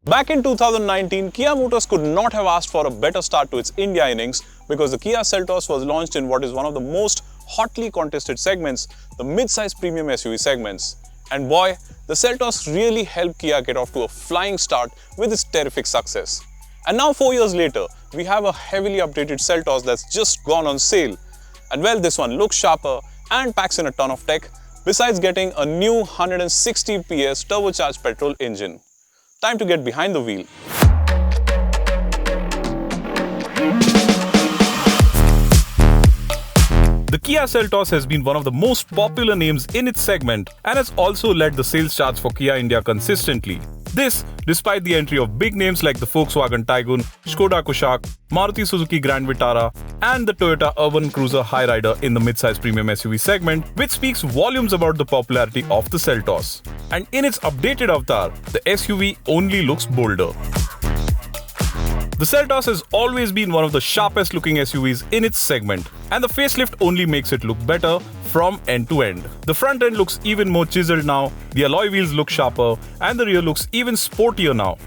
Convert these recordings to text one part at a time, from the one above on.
Back in 2019, Kia Motors could not have asked for a better start to its India innings because the Kia Seltos was launched in what is one of the most hotly contested segments, the mid-size premium SUV segments. And boy, the Seltos really helped Kia get off to a flying start with its terrific success. And now 4 years later, we have a heavily updated Seltos that's just gone on sale. And well, this one looks sharper and packs in a ton of tech, besides getting a new 160 PS turbocharged petrol engine. Time to get behind the wheel. The Kia Seltos has been one of the most popular names in its segment and has also led the sales charts for Kia India consistently. This, despite the entry of big names like the Volkswagen Tiguan, Skoda Kushaq, Maruti Suzuki Grand Vitara, and the Toyota Urban Cruiser Hyryder in the mid-size premium SUV segment, which speaks volumes about the popularity of the Seltos. And in its updated avatar, the SUV only looks bolder. The Seltos has always been one of the sharpest looking SUVs in its segment, and the facelift only makes it look better from end to end. The front end looks even more chiseled now, the alloy wheels look sharper, and the rear looks even sportier now.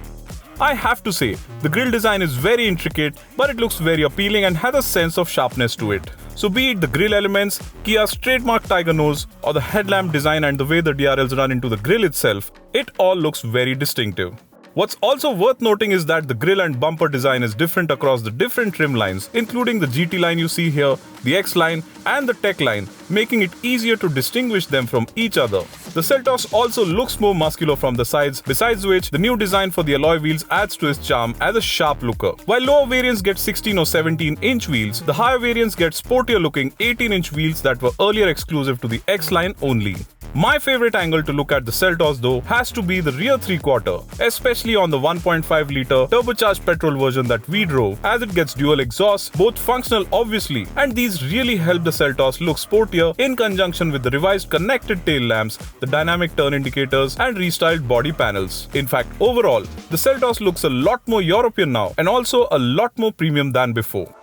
I have to say, the grille design is very intricate, but it looks very appealing and has a sense of sharpness to it. So be it the grille elements, Kia's trademark tiger nose, or the headlamp design and the way the DRLs run into the grille itself, it all looks very distinctive. What's also worth noting is that the grille and bumper design is different across the different trim lines, including the GT line you see here, the X line, and the Tech line, making it easier to distinguish them from each other. The Seltos also looks more muscular from the sides, besides which the new design for the alloy wheels adds to its charm as a sharp looker. While lower variants get 16 or 17-inch wheels, the higher variants get sportier looking 18-inch wheels that were earlier exclusive to the X line only. My favorite angle to look at the Seltos though has to be the rear three-quarter, especially on the 1.5-litre turbocharged petrol version that we drove, as it gets dual exhausts, both functional obviously, and these really help the Seltos look sportier in conjunction with the revised connected tail lamps, the dynamic turn indicators, and restyled body panels. In fact, overall, the Seltos looks a lot more European now and also a lot more premium than before.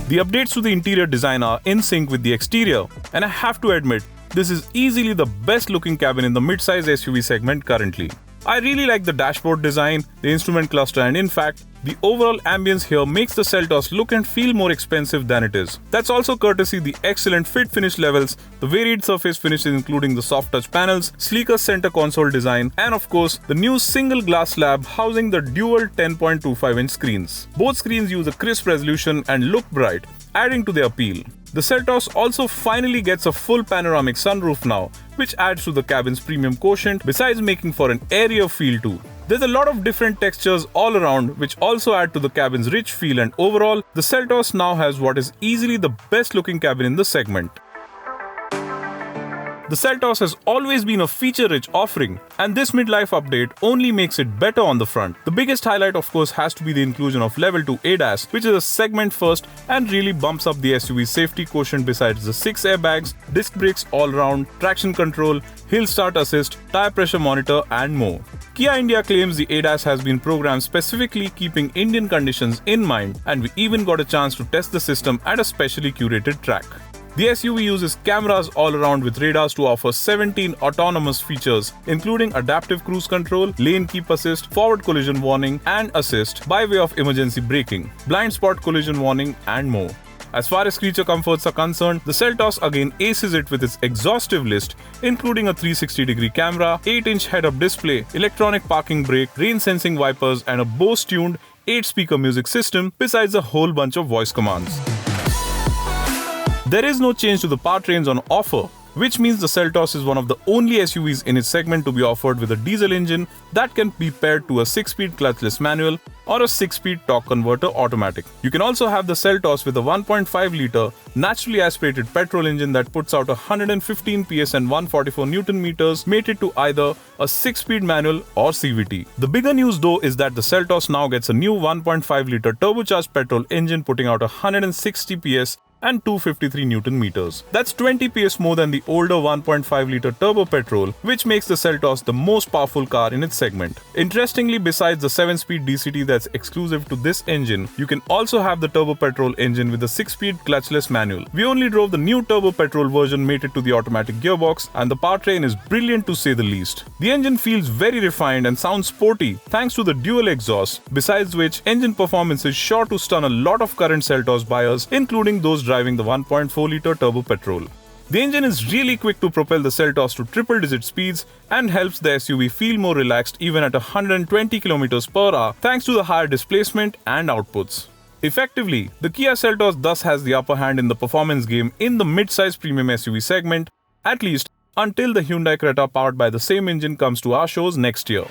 The updates to the interior design are in sync with the exterior, and I have to admit, this is easily the best looking cabin in the mid-size SUV segment currently. I really like the dashboard design, the instrument cluster, and in fact, the overall ambience here makes the Seltos look and feel more expensive than it is. That's also courtesy the excellent fit finish levels, the varied surface finishes including the soft touch panels, sleeker center console design, and of course, the new single glass slab housing the dual 10.25-inch screens. Both screens use a crisp resolution and look bright, adding to their appeal. The Seltos also finally gets a full panoramic sunroof now, which adds to the cabin's premium quotient besides making for an airier feel too. There's a lot of different textures all around which also add to the cabin's rich feel, and overall, the Seltos now has what is easily the best looking cabin in the segment. The Seltos has always been a feature-rich offering, and this midlife update only makes it better on the front. The biggest highlight of course has to be the inclusion of Level 2 ADAS, which is a segment first and really bumps up the SUV's safety quotient besides the 6 airbags, disc brakes all round, traction control, hill start assist, tire pressure monitor, and more. Kia India claims the ADAS has been programmed specifically keeping Indian conditions in mind, and we even got a chance to test the system at a specially curated track. The SUV uses cameras all around with radars to offer 17 autonomous features, including adaptive cruise control, lane keep assist, forward collision warning and assist by way of emergency braking, blind spot collision warning, and more. As far as creature comforts are concerned, the Seltos again aces it with its exhaustive list, including a 360-degree camera, 8-inch head-up display, electronic parking brake, rain-sensing wipers, and a Bose-tuned 8-speaker music system, besides a whole bunch of voice commands. There is no change to the powertrains on offer, which means the Seltos is one of the only SUVs in its segment to be offered with a diesel engine that can be paired to a 6-speed clutchless manual or a 6-speed torque converter automatic. You can also have the Seltos with a 1.5-litre naturally aspirated petrol engine that puts out 115 PS and 144 Nm, mated to either a 6-speed manual or CVT. The bigger news though is that the Seltos now gets a new 1.5-litre turbocharged petrol engine putting out 160 PS and 253 Newton meters. That's 20 PS more than the older 1.5-litre turbo petrol, which makes the Seltos the most powerful car in its segment. Interestingly, besides the 7-speed DCT that's exclusive to this engine, you can also have the turbo petrol engine with the 6-speed clutchless manual. We only drove the new turbo petrol version mated to the automatic gearbox, and the powertrain is brilliant to say the least. The engine feels very refined and sounds sporty thanks to the dual exhaust, besides which engine performance is sure to stun a lot of current Seltos buyers, including those driving the 1.4-litre turbo petrol. The engine is really quick to propel the Seltos to triple-digit speeds and helps the SUV feel more relaxed even at 120 km per hour thanks to the higher displacement and outputs. Effectively, the Kia Seltos thus has the upper hand in the performance game in the mid-size premium SUV segment, at least until the Hyundai Creta powered by the same engine comes to our shows next year.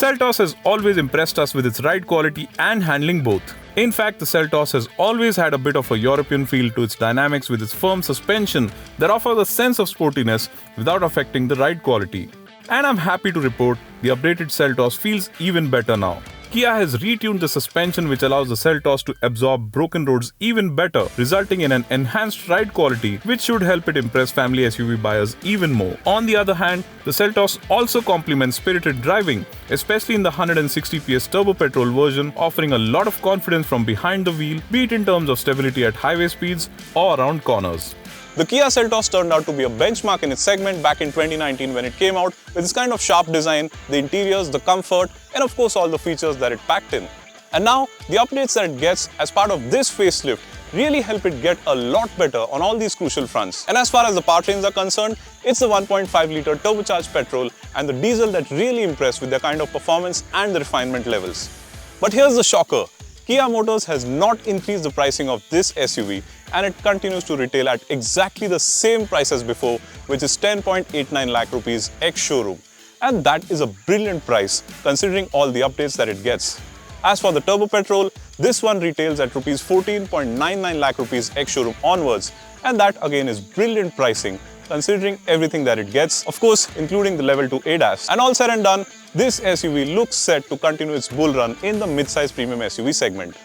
Seltos has always impressed us with its ride quality and handling both. In fact, the Seltos has always had a bit of a European feel to its dynamics with its firm suspension that offers a sense of sportiness without affecting the ride quality. And I'm happy to report the updated Seltos feels even better now. Kia has retuned the suspension which allows the Seltos to absorb broken roads even better, resulting in an enhanced ride quality which should help it impress family SUV buyers even more. On the other hand, the Seltos also complements spirited driving, especially in the 160 PS turbo petrol version, offering a lot of confidence from behind the wheel, be it in terms of stability at highway speeds or around corners. The Kia Seltos turned out to be a benchmark in its segment back in 2019 when it came out with its kind of sharp design, the interiors, the comfort, and of course all the features that it packed in. And now, the updates that it gets as part of this facelift really help it get a lot better on all these crucial fronts. And as far as the powertrains are concerned, it's the 1.5-litre turbocharged petrol and the diesel that really impress with their kind of performance and the refinement levels. But here's the shocker. Kia Motors has not increased the pricing of this SUV and it continues to retail at exactly the same price as before, which is 10.89 lakh rupees ex-showroom. And that is a brilliant price considering all the updates that it gets. As for the turbo petrol, this one retails at rupees 14.99 lakh rupees ex-showroom onwards, and that again is brilliant pricing considering everything that it gets, of course including the level 2 ADAS. And all said and done, this SUV looks set to continue its bull run in the mid-size premium SUV segment.